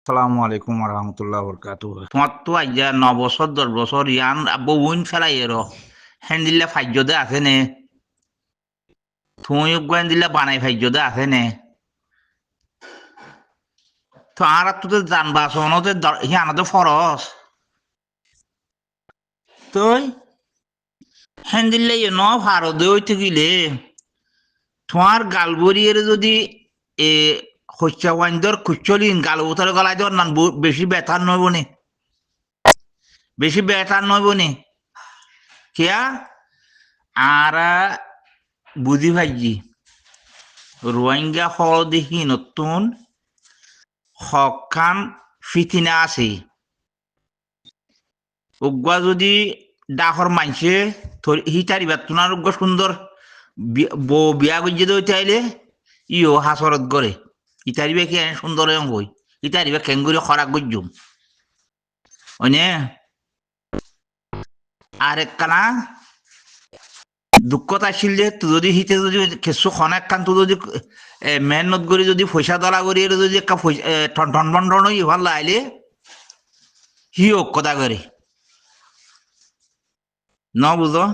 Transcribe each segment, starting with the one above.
সালামু আলাইকুম রহমতুল্লাহ বরকাতু তোমার তো আইয়া 9 বছর 10 বছর ইয়ান বহুন ফেলাই এর হ্যান্ডিল্লা ফাইজদে আছে নে তুমি গোয়েন দিল্লা বানাই ফাইজদে আছে নে তো আর তো জানবা শোনতে হিয়ানতে ফরস তুই হ্যান্ডিল্লা ন ভারতে হইতে গিলে তোমার গালবরিয়ের যদি এ হচ্ছে ওয়াইন্দর খুচলিন গাল উতারে গলায় দেওয়ার নান বেশি বেতার নইব নে বেশি বেতার নইব নে কিয়া আরা বুঝি ভাইজি রোহিঙ্গা হল দেখি নতুন হকান ফিতিনা আছে উগ্গা যদি ডাকর মানছে হিতারি বেতনার উগ্গা সুন্দর বউ বিয়া গজ্জে দইতে আইলে ইও হাসরত গড়ে ইতারিবে কি সুন্দর হই ইতারিবে কেঙ্গুরি খরাক গজ্জুম অনে আরেক কানা দুঃখতা আসছিল যে যদি হিতে যদি খেসু খনাক কান তো যদি মেহনত করে যদি পয়সা দলা করি যদি একটা ঠন ঠন বন্ডন ভাল লাইলে হি কথা করে ন বুঝো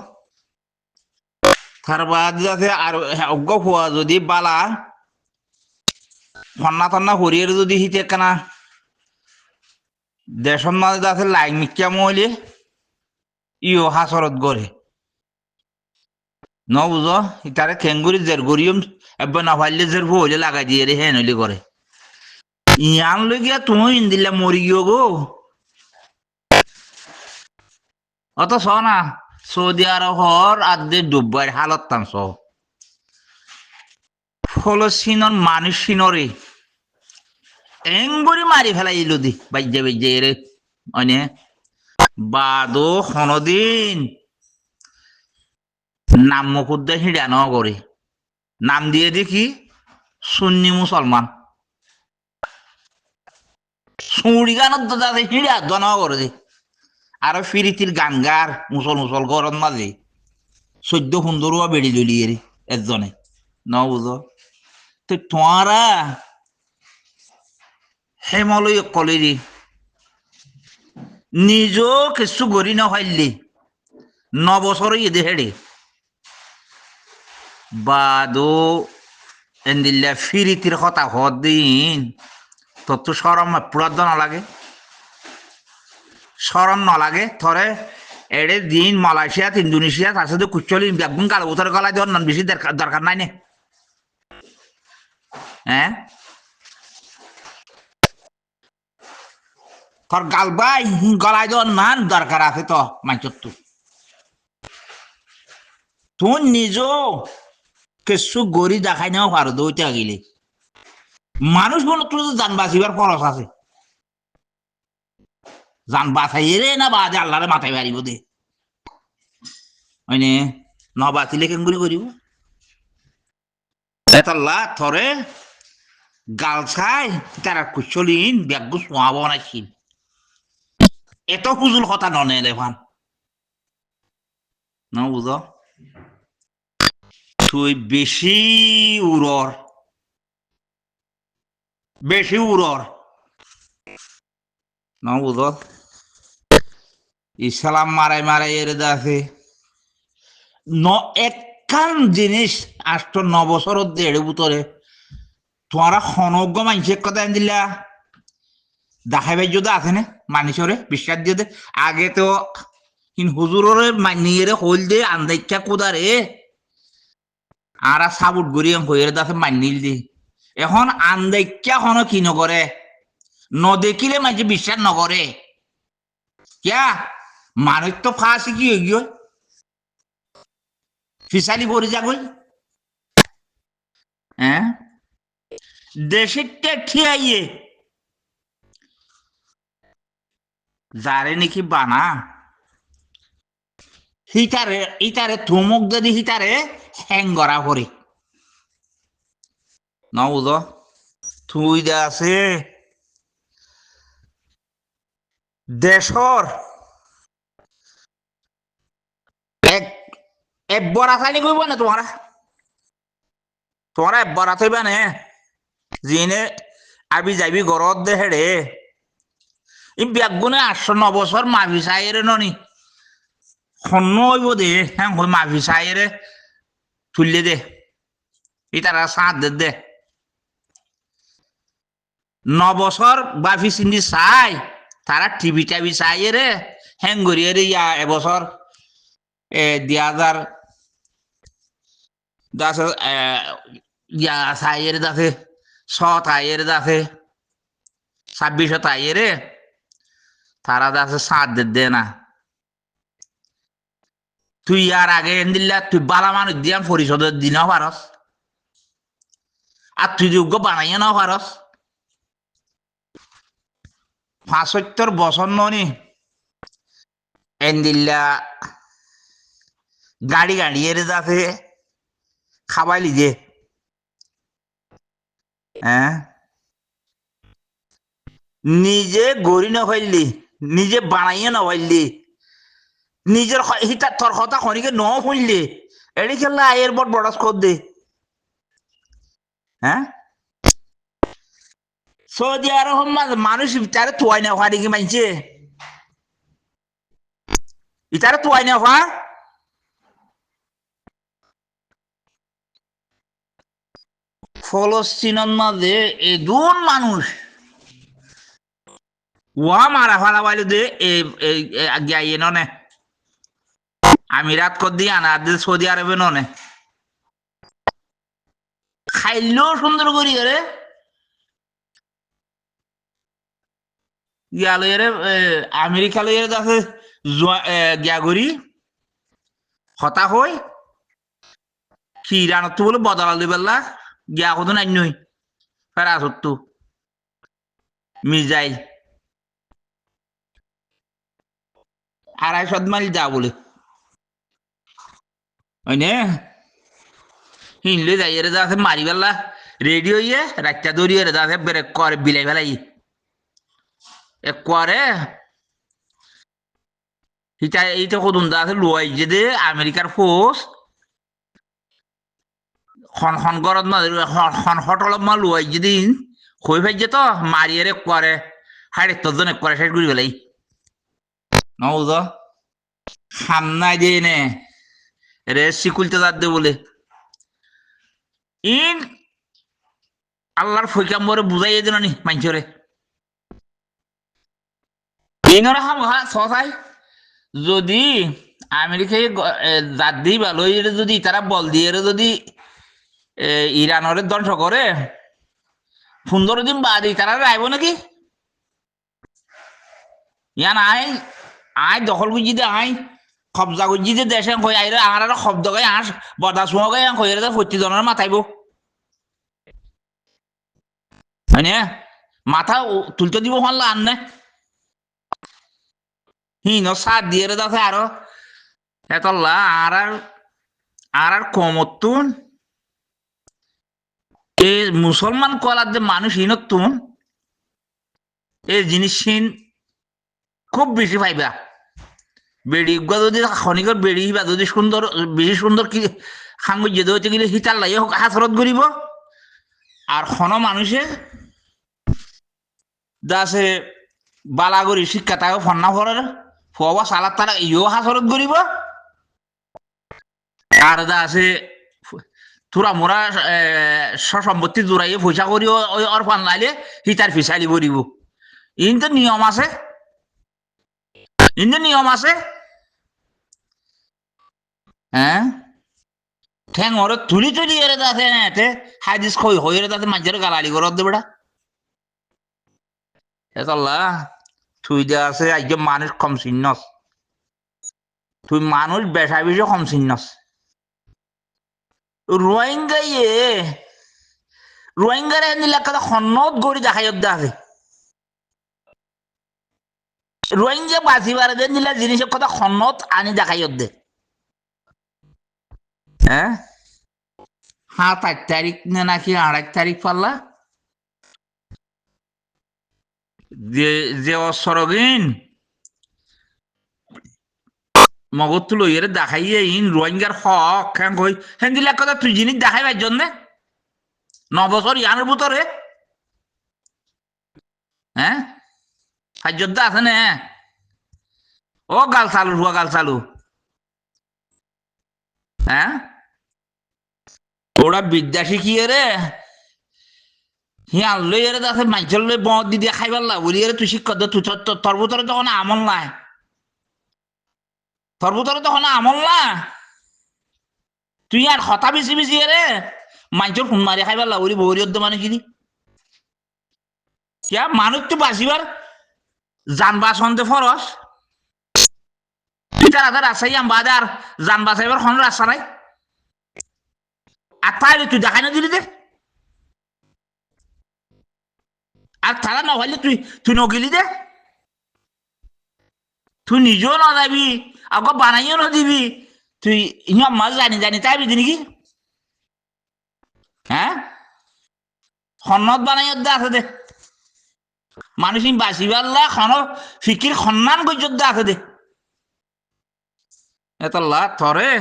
তার বাদ যাতে আর অজ্ঞ হওয়া যদি বালা ফন্না টন্না হরিয়ে যদি হিতে কানা দেশন মাঝে যাতে লাইন মিক্কা মহলে ইও হাসরত গড়ে ন বুঝো তারে খেঙ্গুরি জের গরিয়ম এবার না পারলে জের হইলে লাগাই দিয়ে রে হেন হইলে করে ইয়ান লই গিয়া তুমি ইন্দিল্লা মরি গিয়ে গো অত শ না সৌদি আরবর আদে ডুববার হালত টানছ ফলস্তিনের মানুষ সিনরে এংবরি মারি ফেলাই লদি বাইজে বাইজে রে অনে বাদো হনদিন নাম মুখুদ্দে হিড়া ন করে নাম দিয়ে দেখি সুন্নি মুসলমান সুড়ি গানত দাদা হিড়া দন করে দে আরো ফিরিতির গানগার মুসল মুসল গরম মাঝে 14-15 বেড়ি জ্বলিয়ে রে একজনে ন বুঝো তো তোমারা হেমলই কলেরি নিজও কিছু গড়ি নহাইলি 9 বছর ইদে হেড়ে বাদো এন্দিল্লা ফিরিতির কথা হদিন তোর তো সরম পুরাদ নালাগে সরম নালাগে থরে এড়ে দিন মালয়েশিয়াত ইন্দোনেশিয়াত আছে তো কুচলি বেগুন কালো উত্তর গলায় দেওয়ার নান বেশি দরকার নাই নে হ্যাঁ তোর গালবাই গলায় দেওয়ার নান দরকার আছে তো মাইচর তুই নিজও কিছু গড়ি দেখাই নেওয়া পারো দইতে গেলে মানুষ বলো তোর তো যান বাঁচিবার খরচ আছে যান বাঁচাই রে না বাজে আল্লাহরে মাথায় বাড়িব দে হয়নে ন বাঁচিলে কেঙ্গুলি করিব এতাল্লা থরে গাল চাই তারা কুচলিন ব্যাগ শোয়াব নাইছিল এত ফুজুল কথা ননে দেখান ন বুঝ তুই বেশি উড়র ন বুঝ ইসলাম মারাই মারাই এর আছে ন একখান জিনিস 8-9 বছর দেড় বুতরে তোমারা খনজ্ঞ মানসি কথা দিলা দেখাইবার যদি আছে না মানুষরে বিশ্বাস দিয়ে আগে তো হুজুরে মানিয়ে হইল দে আন্দাইকা কোদারে আর সাবুট গড়ি হয়ে আছে মানিল দি এখন আন্দাইকা হনো কি নকরে নদেখিলে মানুষ বিশ্বাস নকরে কিয়া মানুষ তো ফাঁসি কি হয়ে গিয়ে ফিসালি পড়ে যাগই হ্যাঁ দেশের ঠিয়াইয়ে যারে নাকি বানা ইতারে থুমুক যদি হিতারে হ্যাঙ্গরা করে ন বুঝ তুই দে আছে দেশর এক বড়া খালি কইব না তোমারা এক বড়া থইবা নে যিনে আবি যাবি গরত দে হেড়ে এই ব্যাগুনে 809 বছর মাফি সাইরে ননি খন্ন হইব দে হ্যাঁ হই মাফি সাইরে তুললে দে এই তারা সাঁত দে 9 বছর বাফি চিন্দি চাই তারা টিভি টাভি চাই রে হ্যাং করিয়ে রে ইয়া এবছর 2010 ইয়া চাই রে দাসে 100 তাই রে দাসে 26 তাই রে তারা দাসে সাঁত দে না তুই আর আগে দিল্লা তুই বালা মানুষ দিয়াম পরিষদের দিনও পারস আর তুই যোগ্য বানাইয়া নাও পারস 75 বছর ননি এন্দিল্লা গাড়ি এর যাতে খাবাই লিজে হ্যাঁ নিজে গড়ি নফাইলি নিজে বানাইয়া নফাইলি নিজের হিতা তোর কথা খনিকে ন শুনলি এড়ি খেললে আয়ের বট বড়াস কর দে হ্যাঁ সৌদি আরব মানুষ তারে তোয়াই না ফাড়ি কি মানছে ইতারে তোয়াই না ফা ফলস্তিনের মাঝে এদুন মানুষ ওয়া মারা ফালা বাইলে দে গিয়ে ননে আমিরাত কর দিয়ে আনা সৌদি আরবে ননে খাইলেও সুন্দর করি রে ইয়া লইরে আমেরিকা লইরে আছে গিয়া করি হতা হই কি ইরানত তো বলে বদলা দিবেলা গিয়া কত নাই নই ফেরা সত্তু মিজাইল 250 মাইল যা বলে ওইনে হিনলে যাইরে যাচ্ছে মারি বেলা রেডি হইয়ে রাতটা দৌড়িয়ে যাচ্ছে বেরে করে বিলাই ফেলাই করে হিটা এইটা কদুন আছে লুয়াই যে দে আমেরিকার ফোর্স খন গরত না হটল মা লুয়াই যে দিন হই ভাই যে তো মারিয়ে রে করে 70 করে শেষ করি ফেলাই নৌজ সামনাই দিয়ে নে রে শিকুলতে যাচ্ছে বলে ইন আল্লাহর ফৈকাম্বরে বুঝাইয়ে দিল নি মাইনছরে ইনরা সসাই যদি আমেরিকায় জাত দিই ভালো যদি তারা বল দিয়ে যদি ইরানের ধ্বংস করে 15 দিন বাদে তারা আইব নাকি ইয়ান আই দখল করছি দে আই কবজা করছি যে দেশে কই আইরে আর শব্দ গাই আস বরদাস গাই কইরে প্রতিজনের মাথাইব হয়নে মাথা তুলতে দিব হল আন না হিন সাত দিয়ে দাসে আরো এতলা আর কমতুন এই মুসলমান কলার যে মানুষ হিনতুন এই জিনিস খুব বেশি পাইবা বেড়ি যদি খনিকর বেড়ি বা যদি সুন্দর বেশি সুন্দর কি সাংবাদিক যেতে হচ্ছে গেলে হিতার লাগে হাসরত করিব আর খন মানুষে দাসে বালাগরি শিক্ষা তাকে ফন্না ফরের ফুয়া সালাদ তারা ইও হাসরত করিব আর দাসে তোরা মোরা সম্পত্তি জোড়াইয়ে পয়সা করি ওর ফান লাইলে হিতার ফিসালি করিব ইনতে নিয়ম আছে হ্যাঁ ঠ্যাং ওরে তুলি এরে দাসে এতে হাদিস কই হইরে দাসে মাঝের গালালি করত দে বেটা এতলা তুই যে আছে আজ মানুষ কম চিহ্নস তুই মানুষ বেশা বেশি কম চিহ্নস রোহিঙ্গার এলাকাতে সন্নত গড়ি দেখাই আছে রোহিঙ্গা বাঁচিবার দিলা জিনিসের কথা সন্নত আনি দেখাই দে হ্যাঁ 7 তারিখ নাকি 8 তারিখ পাল্লা যে অসরগিন মগত তুলো এর দেখাইয়ে ইন রোহিঙ্গার হক হ্যাঁ কই হ্যাঁ দিলা কথা তুই জিনিস দেখাইবার জন্য 9 বছর ইয়ানের ভিতরে হ্যাঁ সাজ্যদা আছে নে ও গাল চালু হুয়া গাল চালু হ্যাঁ ওরা বিদ্যা শিখিয়ে রে হিয়াল লই এর দাসে মাইচল লই বদ দি দিয়ে খাইবার লা বলি এর তুই শিক্ষা দে তুই তোর ভিতরে তখন আমল নাই তোর ভিতরে তখন আমল না তুই আর হতা বেশি বেশি রে মাইচল ফোন মারি খাইবার লা বলি বহরি অদ্দ মানে কিনি কিয়া মানুষ তো বাঁচিবার যান বাঁচতে ফরস তুই তার রাস্তায় আম বাদে আর যান বাঁচাইবার কোনো রাস্তা নাই আর তাইলে তুই দেখাই না দিলি দে আর তারা না হইলে তুই তুই নগিলি দে তুই নিজেও না যাবি আকৌ বানাইও না দিবি তুই ইমাম মাছ জানি জানি তাই বিধি নাকি হ্যাঁ সন্নত বানাইও দে আছে দে মানুষ বাঁচিবার লা খন ফিকির সন্মান গজ্জত দে আছে দে এটা লা থরে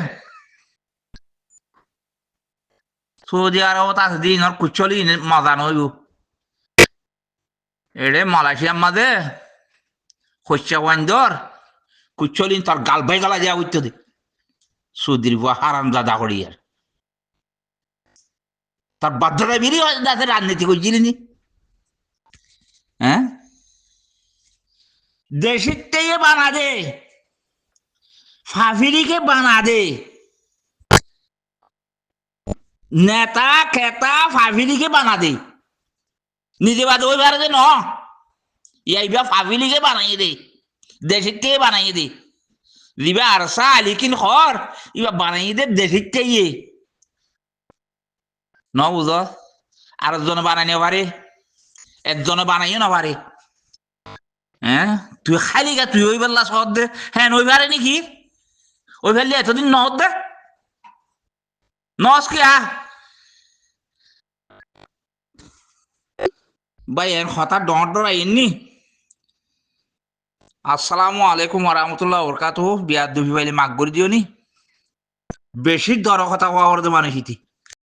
সৌদি আরবত আছে দিন আর কুচলি মজা নইব এড়ে মালয়েশিয়ার মাঝে হচ্ছে ওয়াইন্দর কুচলি তোর গাল বাই গালা দেওয়া উঠতে দে সৌদির বুয়া হারাম দাদা করি আর তার বাধ্যটা বেরিয়ে হয় রাজনীতি করছিলি নি হ্যাঁ দেশের থেকে বানা দে ফাফিরিকে বানা দে নেতা খেতা ফাফিলিকে বানা দে নিজে বাদে ওই বারে দে ন ইয়াইবা ফাফিলিকে বানাই দে দেশের থেকে বানাই দে লিবা আরসা আলিকিন খর ইবা বানাই দে দেশের থেকে ন বুঝ আর একজনে বানাইতে পারে একজনে বানাইও না পারে হ্যাঁ তুই খালি গা তুই ওই বেলা সদ দে হ্যাঁ ওই পারে নাকি ওই ফেললে এতদিন নহদ দে নস কে ভাই এর হতা ডর ডর আইনি আসসালামু আলাইকুম ওরহামতুল্লাহ বরকাতুহু বিয়াদ দুবি বাইলে মাগ করে দিও নি বেশি দর কথা হওয়ার মানুষ ইতি